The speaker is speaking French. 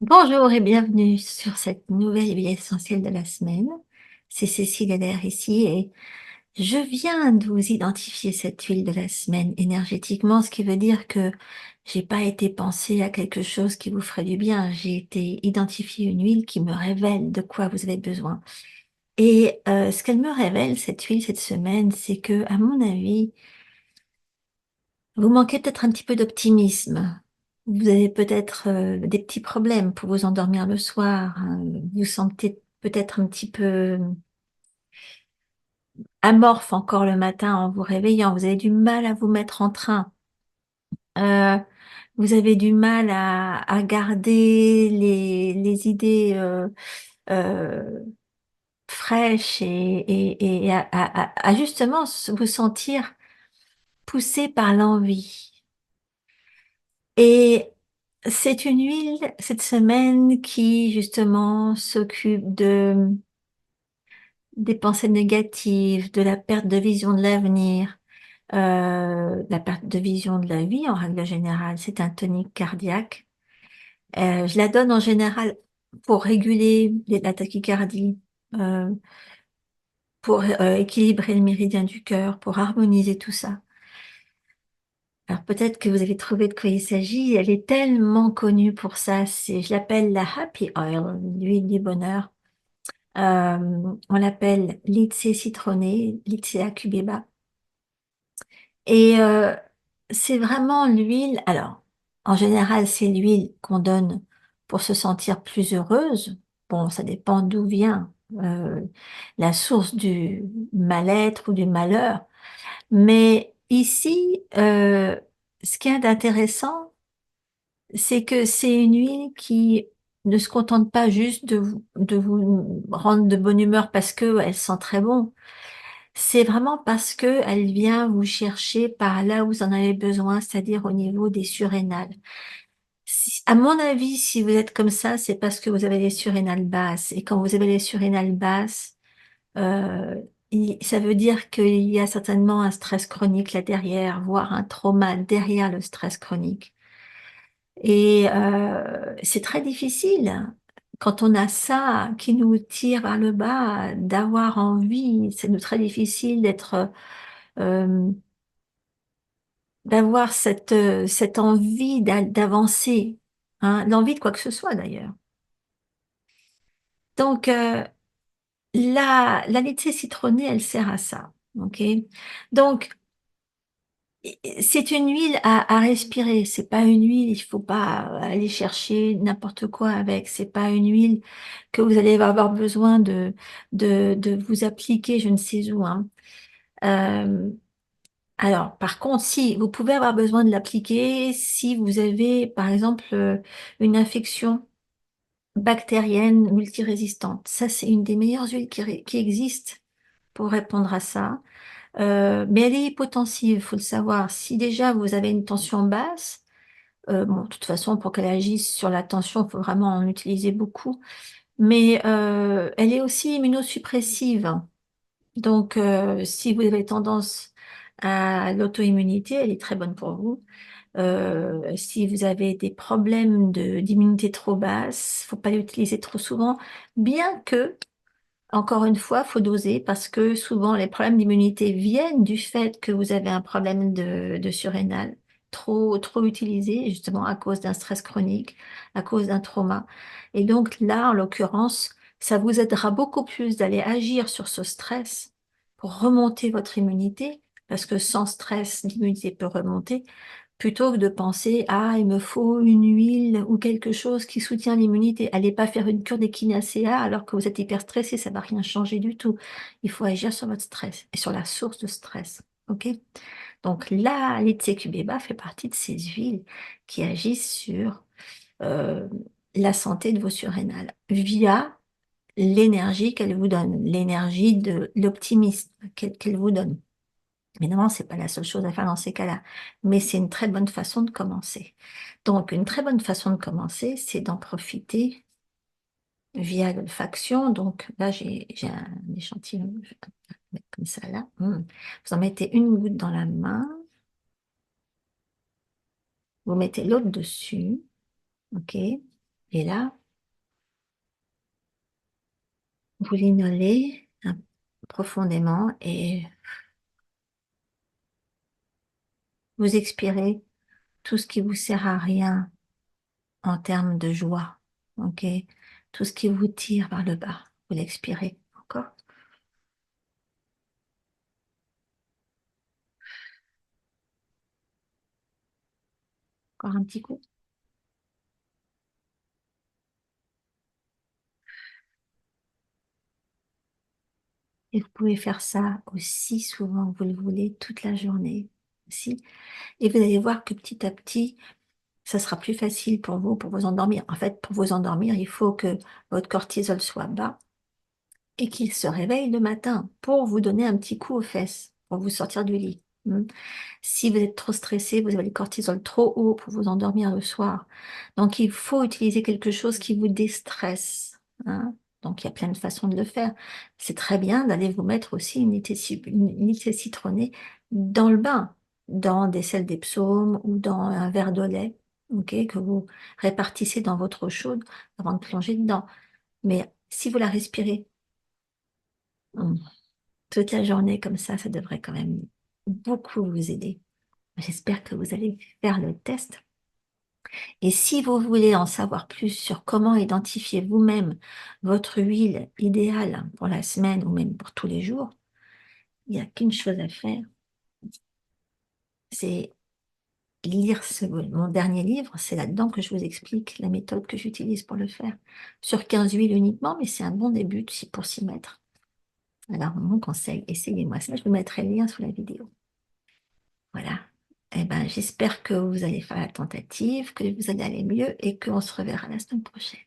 Bonjour et bienvenue sur cette nouvelle huile essentielle de la semaine. C'est Cécile Adair ici et je viens de vous identifier cette huile de la semaine énergétiquement, ce qui veut dire que j'ai pas été penser à quelque chose qui vous ferait du bien. J'ai été identifier une huile qui me révèle de quoi vous avez besoin. Et ce qu'elle me révèle, cette huile, cette semaine, c'est que, à mon avis, vous manquez peut-être un petit peu d'optimisme. Vous avez peut-être des petits problèmes pour vous endormir le soir, hein. Vous sentez peut-être un petit peu amorphe encore le matin en vous réveillant. Vous avez du mal à vous mettre en train. Euh, vous avez du mal à garder les idées euh, fraîches et à justement vous sentir poussé par l'envie. Et c'est une huile, cette semaine, qui justement s'occupe des pensées négatives, de la perte de vision de l'avenir, la perte de vision de la vie en règle générale. C'est un tonique cardiaque. Je la donne en général pour réguler la tachycardie, euh, pour équilibrer le méridien du cœur, pour harmoniser tout ça. Alors peut-être que vous avez trouvé de quoi il s'agit. Elle est tellement connue pour ça. Je l'appelle la Happy Oil, l'huile du bonheur. On l'appelle Lycée citronné, Lycea cubeba. Et c'est vraiment l'huile. Alors, en général, c'est l'huile qu'on donne pour se sentir plus heureuse. Bon, ça dépend d'où vient la source du mal-être ou du malheur. Mais ici, ce qui est intéressant, c'est que c'est une huile qui ne se contente pas juste de vous rendre de bonne humeur parce qu'elle sent très bon. C'est vraiment parce qu'elle vient vous chercher par là où vous en avez besoin, c'est-à-dire au niveau des surrénales. À mon avis, si vous êtes comme ça, c'est parce que vous avez les surrénales basses. Et quand vous avez les surrénales basses, euh, ça veut dire qu'il y a certainement un stress chronique là derrière, voire un trauma derrière le stress chronique. Et c'est très difficile quand on a ça qui nous tire vers le bas, d'avoir envie. C'est très difficile euh, d'avoir cette envie d'avancer, hein, l'envie de quoi que ce soit d'ailleurs. Donc la laitée citronnée, elle sert à ça. Ok. Donc c'est une huile à respirer, c'est pas une huile, il faut pas aller chercher n'importe quoi avec, c'est pas une huile que vous allez avoir besoin de vous appliquer je ne sais où, hein. Euh, alors, par contre, si vous pouvez avoir besoin de l'appliquer, si vous avez, par exemple, une infection bactérienne multirésistante, ça c'est une des meilleures huiles qui existent pour répondre à ça. Mais elle est hypotensive, il faut le savoir. Si déjà vous avez une tension basse, bon, de toute façon, pour qu'elle agisse sur la tension, il faut vraiment en utiliser beaucoup. Mais elle est aussi immunosuppressive. Donc, si vous avez tendance à l'auto-immunité, elle est très bonne pour vous. Si vous avez des problèmes d'immunité trop basse, faut pas l'utiliser trop souvent, bien que encore une fois, faut doser parce que souvent les problèmes d'immunité viennent du fait que vous avez un problème de surrénal trop utilisé, justement à cause d'un stress chronique, à cause d'un trauma. Et donc là, en l'occurrence, ça vous aidera beaucoup plus d'aller agir sur ce stress pour remonter votre immunité, parce que sans stress, l'immunité peut remonter, plutôt que de penser, ah, il me faut une huile ou quelque chose qui soutient l'immunité. Allez pas faire une cure d'échinacea alors que vous êtes hyper stressé, ça va rien changer du tout. Il faut agir sur votre stress et sur la source de stress. OK? Donc là, l'Itsecubeba fait partie de ces huiles qui agissent sur euh, la santé de vos surrénales via l'énergie qu'elle vous donne, l'énergie de l'optimisme qu'elle vous donne. Évidemment, c'est pas la seule chose à faire dans ces cas-là, mais c'est une très bonne façon de commencer. Donc, une très bonne façon de commencer, c'est d'en profiter via l'olfaction. Donc, là, j'ai un échantillon, je vais mettre comme ça là. Vous en mettez une goutte dans la main, vous mettez l'autre dessus, ok? Et là, vous l'inhalez profondément et vous expirez tout ce qui vous sert à rien en termes de joie. Ok? Tout ce qui vous tire vers le bas, vous l'expirez. Encore? Encore un petit coup. Et vous pouvez faire ça aussi souvent que vous le voulez, toute la journée aussi. Et vous allez voir que petit à petit, ça sera plus facile pour vous endormir. En fait, pour vous endormir, il faut que votre cortisol soit bas et qu'il se réveille le matin pour vous donner un petit coup aux fesses, pour vous sortir du lit. Si vous êtes trop stressé, vous avez le cortisol trop haut pour vous endormir le soir. Donc, il faut utiliser quelque chose qui vous déstresse, hein. Donc, il y a plein de façons de le faire. C'est très bien d'aller vous mettre aussi une thé citronnée dans le bain, dans des sels des psaumes ou dans un verre de lait, ok, que vous répartissez dans votre eau chaude avant de plonger dedans. Mais si vous la respirez hum, toute la journée comme ça devrait quand même beaucoup vous aider. J'espère que vous allez faire le test. Et si vous voulez en savoir plus sur comment identifier vous-même votre huile idéale pour la semaine ou même pour tous les jours, il n'y a qu'une chose à faire, c'est lire mon dernier livre. C'est là-dedans que je vous explique la méthode que j'utilise pour le faire. Sur 15 huiles uniquement, mais c'est un bon début pour s'y mettre. Alors, mon conseil, essayez-moi ça. Je vous mettrai le lien sous la vidéo. Voilà. Eh ben, j'espère que vous allez faire la tentative, que vous allez aller mieux et qu'on se reverra la semaine prochaine.